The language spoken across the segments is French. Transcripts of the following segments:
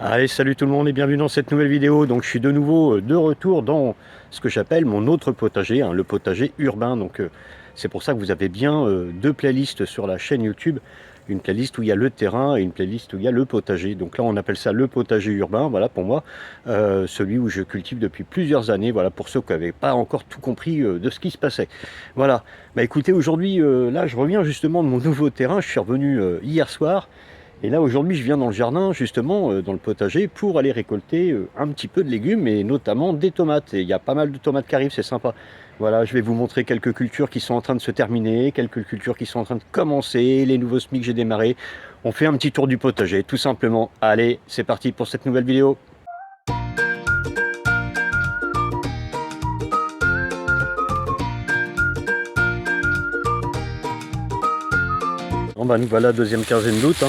Allez, salut tout le monde et bienvenue dans cette nouvelle vidéo. Donc je suis de nouveau de retour dans ce que j'appelle mon autre potager, le potager urbain. Donc c'est pour ça que vous avez bien deux playlists sur la chaîne YouTube. Une playlist où il y a le terrain et une playlist où il y a le potager. Donc là on appelle ça le potager urbain, voilà pour moi. Celui où je cultive depuis plusieurs années, voilà pour ceux qui n'avaient pas encore tout compris de ce qui se passait. Voilà, bah écoutez, aujourd'hui là je reviens justement de mon nouveau terrain. Je suis revenu hier soir. Et là aujourd'hui je viens dans le jardin justement, dans le potager, pour aller récolter un petit peu de légumes et notamment des tomates. Et il y a pas mal de tomates qui arrivent, c'est sympa. Voilà, je vais vous montrer quelques cultures qui sont en train de se terminer, quelques cultures qui sont en train de commencer, les nouveaux semis que j'ai démarrés. On fait un petit tour du potager tout simplement. Allez, c'est parti pour cette nouvelle vidéo. Bon bah nous voilà, deuxième quinzaine d'août.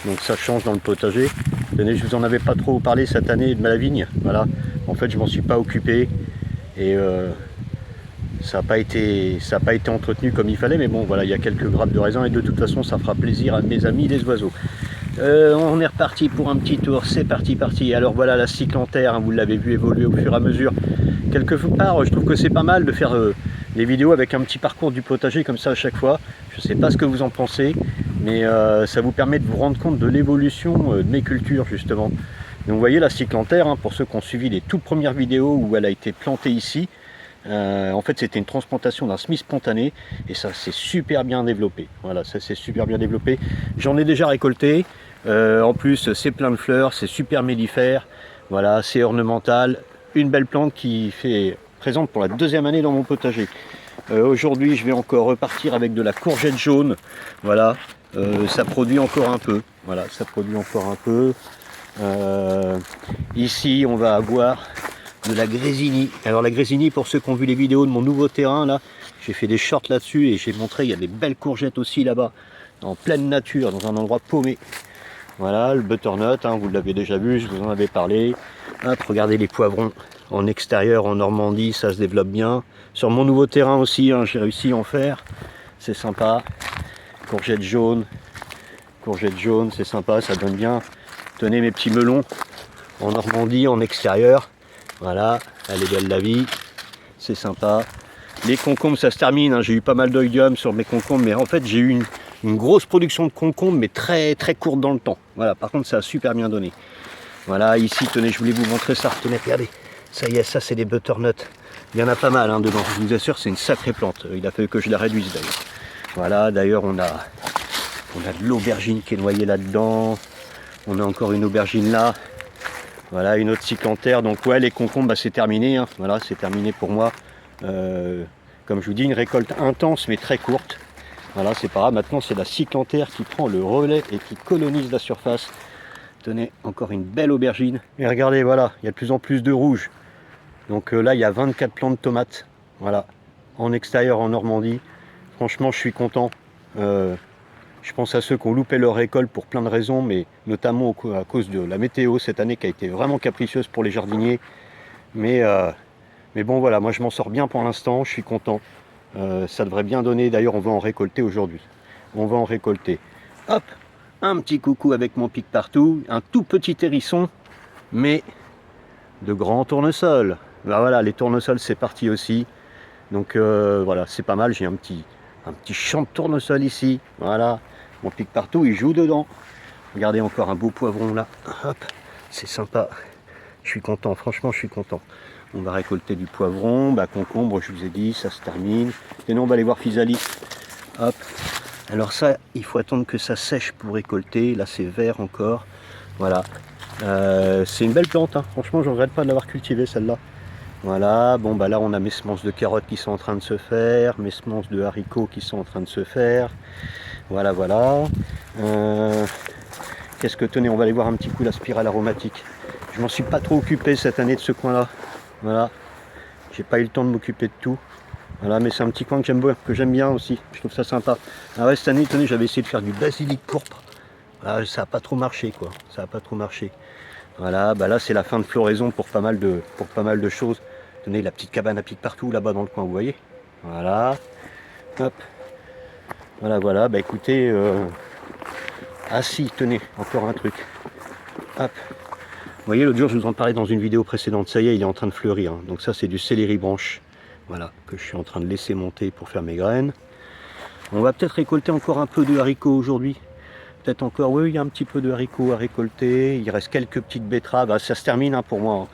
Donc ça change dans le potager. Tenez, je vous en avais pas trop parlé cette année de ma vigne. Voilà, en fait je m'en suis pas occupé et ça n'a pas été entretenu comme il fallait, mais bon voilà, il y a quelques grappes de raisin et de toute façon ça fera plaisir à mes amis les oiseaux. On est reparti pour un petit tour, c'est parti. Alors voilà la cyclanthère, vous l'avez vu évoluer au fur et à mesure. Quelque part je trouve que c'est pas mal de faire des vidéos avec un petit parcours du potager comme ça à chaque fois. Je sais pas ce que vous en pensez, mais ça vous permet de vous rendre compte de l'évolution de mes cultures justement. Donc vous voyez la cyclanthère, pour ceux qui ont suivi les toutes premières vidéos où elle a été plantée ici, en fait c'était une transplantation d'un semis spontané et ça s'est super bien développé. Voilà, ça s'est super bien développé. J'en ai déjà récolté, en plus c'est plein de fleurs, c'est super mellifère, voilà, c'est ornemental, une belle plante qui fait présente pour la deuxième année dans mon potager. Aujourd'hui je vais encore repartir avec de la courgette jaune, voilà, ça produit encore un peu, voilà, ça produit encore un peu. Ici on va avoir de la grésini. Alors la grésini, pour ceux qui ont vu les vidéos de mon nouveau terrain là, j'ai fait des shorts là-dessus et j'ai montré, il y a des belles courgettes aussi là-bas, en pleine nature, dans un endroit paumé. Voilà, le butternut, vous l'avez déjà vu, je vous en avais parlé. Hop, regardez les poivrons en extérieur, en Normandie, ça se développe bien. Sur mon nouveau terrain aussi, j'ai réussi à en faire, c'est sympa. Courgette jaune, c'est sympa, ça donne bien. Tenez mes petits melons en Normandie, en extérieur. Voilà, elle est belle la vie, c'est sympa. Les concombres, ça se termine, j'ai eu pas mal d'oïdium sur mes concombres, mais en fait j'ai eu une grosse production de concombres, mais très courte dans le temps. Voilà, par contre ça a super bien donné. Voilà, ici, tenez, je voulais vous montrer ça, tenez, regardez, ça y est, ça c'est des butternuts. Il y en a pas mal dedans, je vous assure, c'est une sacrée plante. Il a fallu que je la réduise d'ailleurs. Voilà, d'ailleurs on a de l'aubergine qui est noyée là-dedans. On a encore une aubergine là. Voilà, une autre cyclanthère. Donc ouais, les concombres, c'est terminé. Voilà, c'est terminé pour moi. Comme je vous dis, une récolte intense mais très courte. Voilà, c'est pas grave. Maintenant, c'est la cyclanthère qui prend le relais et qui colonise la surface. Tenez, encore une belle aubergine. Et regardez, voilà, il y a de plus en plus de rouge. Donc là, il y a 24 plants de tomates. Voilà, en extérieur en Normandie. Franchement, je suis content. Je pense à ceux qui ont loupé leur récolte pour plein de raisons, mais notamment à cause de la météo cette année qui a été vraiment capricieuse pour les jardiniers. Mais bon voilà, moi je m'en sors bien pour l'instant, je suis content. Ça devrait bien donner, d'ailleurs on va en récolter aujourd'hui. On va en récolter. Hop, un petit coucou avec mon pic partout, un tout petit hérisson, mais de grands tournesols. Ben voilà, les tournesols c'est parti aussi. Donc voilà, c'est pas mal, j'ai un petit champ de tournesol ici, voilà. Mon pic partout, il joue dedans. Regardez, encore un beau poivron là. Hop, c'est sympa. Je suis content, franchement, je suis content. On va récolter du poivron, concombre, je vous ai dit, ça se termine. Et non, on va aller voir physalie. Hop. Alors ça, il faut attendre que ça sèche pour récolter. Là, c'est vert encore. Voilà. C'est une belle plante, franchement, je ne regrette pas de l'avoir cultivée celle-là. Voilà, bon là on a mes semences de carottes qui sont en train de se faire, mes semences de haricots qui sont en train de se faire. Voilà. Qu'est-ce que tenez, on va aller voir un petit coup la spirale aromatique. Je m'en suis pas trop occupé cette année de ce coin-là. Voilà, j'ai pas eu le temps de m'occuper de tout. Voilà, mais c'est un petit coin que j'aime bien aussi. Je trouve ça sympa. Ah ouais, cette année, tenez, j'avais essayé de faire du basilic pourpre. Voilà, ça n'a pas trop marché quoi. Ça n'a pas trop marché. Voilà, là c'est la fin de floraison pour pas mal de choses. Tenez la petite cabane à pic partout là-bas dans le coin, vous voyez. Voilà. Hop. Voilà. Écoutez. Ah si, tenez, encore un truc. Hop. voyez, l'autre jour je vous en parlais dans une vidéo précédente, ça y est, il est en train de fleurir, hein. Donc ça c'est du céleri branche, voilà, que je suis en train de laisser monter pour faire mes graines. On va peut-être récolter encore un peu de haricots aujourd'hui. Peut-être encore, oui, il y a un petit peu de haricots à récolter. Il reste quelques petites betteraves. Ah, ça se termine hein, pour moi. Hein.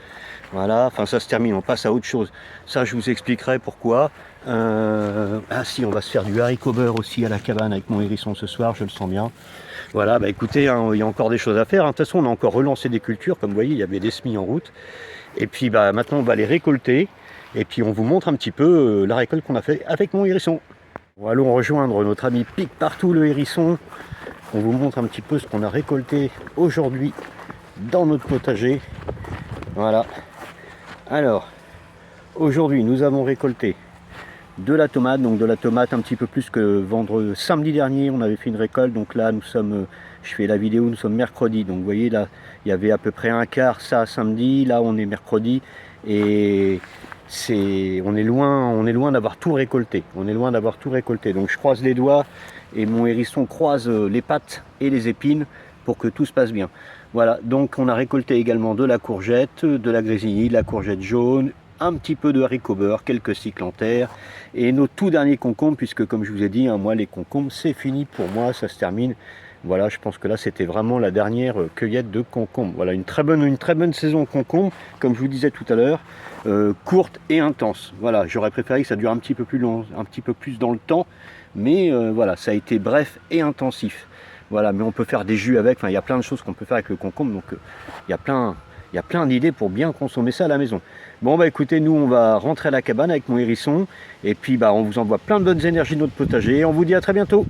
Voilà, enfin ça se termine, on passe à autre chose. Ça, je vous expliquerai pourquoi. Ah si, on va se faire du haricot beurre aussi à la cabane avec mon hérisson ce soir, je le sens bien. Voilà, bah écoutez, hein, il y a encore des choses à faire. Hein. De toute façon, on a encore relancé des cultures. Comme vous voyez, il y avait des semis en route. Et puis bah, maintenant, on va les récolter. Et puis on vous montre un petit peu la récolte qu'on a fait avec mon hérisson. Bon, allons rejoindre notre ami Pique Partout le hérisson. On vous montre un petit peu ce qu'on a récolté aujourd'hui dans notre potager. Voilà. Alors, aujourd'hui, nous avons récolté de la tomate. Donc de la tomate un petit peu plus que samedi dernier. On avait fait une récolte. Donc là, nous sommes, je fais la vidéo, nous sommes mercredi. Donc vous voyez là, il y avait à peu près un quart ça samedi. Là, on est mercredi. Et on est loin d'avoir tout récolté. On est loin d'avoir tout récolté. Donc je croise les doigts et mon hérisson croise les pattes et les épines pour que tout se passe bien. Voilà, donc on a récolté également de la courgette, de la grésini, de la courgette jaune, un petit peu de haricots beurre, quelques cycles en terre et nos tout derniers concombres, puisque comme je vous ai dit, hein, moi les concombres c'est fini pour moi, ça se termine. Voilà, je pense que là c'était vraiment la dernière cueillette de concombres. Voilà, une très bonne saison concombre, comme je vous disais tout à l'heure, courte et intense. Voilà, j'aurais préféré que ça dure un petit peu plus long, un petit peu plus dans le temps, mais voilà, ça a été bref et intensif. Voilà, mais on peut faire des jus avec, enfin il y a plein de choses qu'on peut faire avec le concombre, donc il y a plein d'idées pour bien consommer ça à la maison. Bon bah écoutez, nous on va rentrer à la cabane avec mon hérisson, et puis bah on vous envoie plein de bonnes énergies de notre potager, et on vous dit à très bientôt.